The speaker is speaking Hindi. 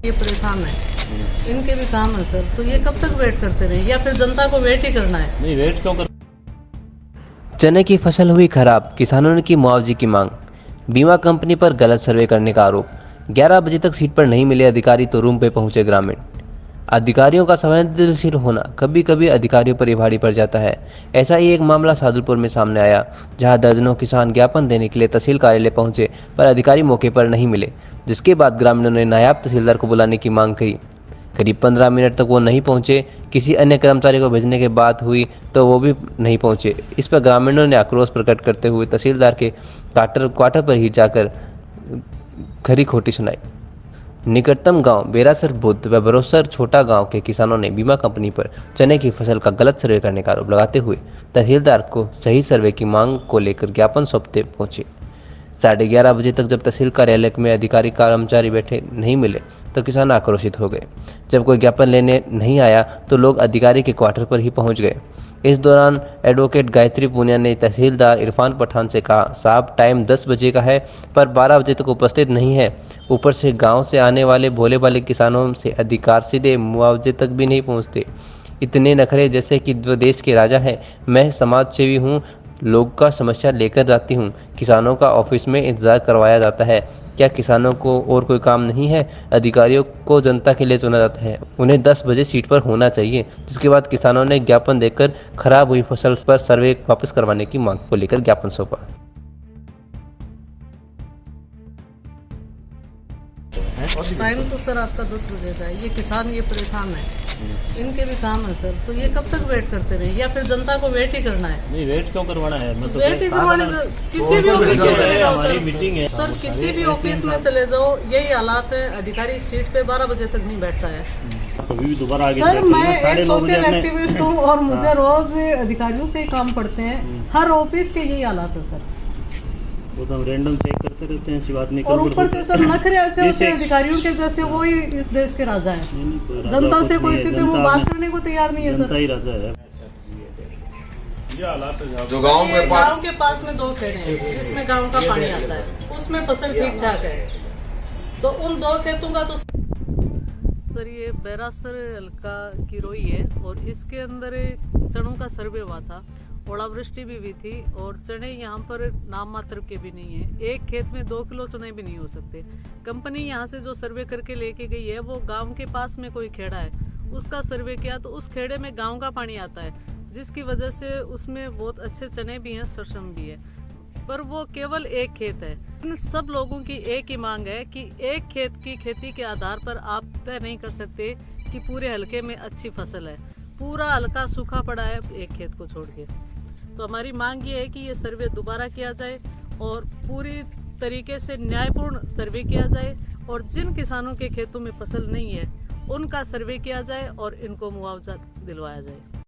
ये परेशान है, इनके भी काम है सर, तो ये कब तक वेट करते रहे या फिर जनता को वेट ही करना है? नहीं, वेट क्यों कर। चने की फसल हुई खराब, किसानों ने की मुआवजे की मांग। बीमा कंपनी पर गलत सर्वे करने का आरोप। 11 बजे तक सीट पर नहीं मिले अधिकारी तो रूम पे पहुंचे ग्रामीण। अधिकारियों का संवेदनशील होना कभी कभी अधिकारियों पर ही भारी पड़ जाता है। ऐसा ही एक मामला सादुलपुर में सामने आया, जहां दर्जनों किसान ज्ञापन देने के लिए तहसील कार्यालय पहुंचे पर अधिकारी मौके पर नहीं मिले, जिसके बाद ग्रामीणों ने नायब तहसीलदार को बुलाने की मांग की। करीब 15 मिनट तक वो नहीं पहुंचे। किसी अन्य कर्मचारी को भेजने के बाद हुई तो वो भी नहीं पहुंचे। इस पर ग्रामीणों ने आक्रोश प्रकट करते हुए तहसीलदार के क्वार्टर पर ही जाकर खरी खोटी सुनाई। निकटतम गांव बेरासर बुद्ध व बरोसर छोटा गांव के किसानों ने बीमा कंपनी पर चने की फसल का गलत सर्वे करने का आरोप लगाते हुए तहसीलदार को सही सर्वे की मांग को लेकर ज्ञापन सौंपते पहुंचे। 11:30 बजे तक जब तहसील कार्यालय में अधिकारी कर्मचारी बैठे नहीं मिले तो किसान आक्रोशित हो गए। जब कोई ज्ञापन लेने नहीं आया तो लोग अधिकारी के क्वार्टर पर ही पहुंच गए। इस दौरान एडवोकेट गायत्री पूनिया ने तहसीलदार इरफान पठान से कहा, साहब टाइम 10 बजे का है पर 12 बजे तक उपस्थित नहीं है। ऊपर से गांव से आने वाले भोले भाले किसानों से अधिकार सीधे मुआवजे तक भी नहीं पहुंचते। इतने नखरे जैसे कि वो देश के राजा हैं। मैं समाज सेवी हूँ, लोग का समस्या लेकर जाती हूँ। किसानों का ऑफिस में इंतजार करवाया जाता है। क्या किसानों को और कोई काम नहीं है? अधिकारियों को जनता के लिए चुना जाता है, उन्हें 10 बजे सीट पर होना चाहिए। जिसके बाद किसानों ने ज्ञापन देकर खराब हुई फसल पर सर्वे वापस करवाने की मांग को लेकर ज्ञापन सौंपा। टाइम तो सर आपका 10 बजे का है, ये किसान ये परेशान है, इनके भी काम है सर, तो ये कब तक वेट करते रहे या फिर जनता को वेट ही करना है? नहीं, वेट क्यों करवाना है? मैं तो वेट ही करवाने किसी भी ऑफिस में चले जाओ हमारी सर, मीटिंग है सर किसी भी ऑफिस में चले जाओ यही हालात है। अधिकारी सीट पे 12 बजे तक नहीं बैठता है। कभी भी दोबारा आगे सर मैं एक 9:30 बजे सोशल अपने। एक्टिविस्ट हूँ और मुझे रोज अधिकारियों से ही काम पड़ते हैं। हर ऑफिस के यही हालात है सर, वो तो हम रैंडम चेक करते रहते हैं, ऐसी बात नहीं। और ऊपर से सर नखरे ऐसे होते हैं अधिकारियों के जैसे वो ही इस देश के राजा हैं। जनता से कोई सीधे मुंह बात करने को तैयार नहीं है जनता सर। ही राजा है। जो गांव ये के पास गांव के पास में 2 खेड़े हैं जिसमें गांव का पानी आता है, उसमें फसल ठीक ठाक है, तो उन 2 खेतों का तो सर ये बेरासर हल्का की रोई है और इसके अंदर चनों का सर्वे हुआ था। ओलावृष्टि भी हुई थी और चने यहाँ पर नाम मात्र के भी नहीं है। एक खेत में 2 किलो चने भी नहीं हो सकते। कंपनी यहाँ से जो सर्वे करके लेके गई है वो गांव के पास में कोई खेड़ा है, उसका सर्वे किया तो उस खेड़े में गांव का पानी आता है, जिसकी वजह से उसमें बहुत अच्छे चने भी हैं, सरसों भी है, पर वो केवल एक खेत है। इन सब लोगों की एक ही मांग है कि एक खेत की खेती के आधार पर आप तय नहीं कर सकते कि पूरे हलके में अच्छी फसल है। पूरा हलका सूखा पड़ा है एक खेत को छोड़ के। तो हमारी मांग ये है कि ये सर्वे दोबारा किया जाए और पूरी तरीके से न्यायपूर्ण सर्वे किया जाए और जिन किसानों के खेतों में फसल नहीं है उनका सर्वे किया जाए और इनको मुआवजा दिलवाया जाए।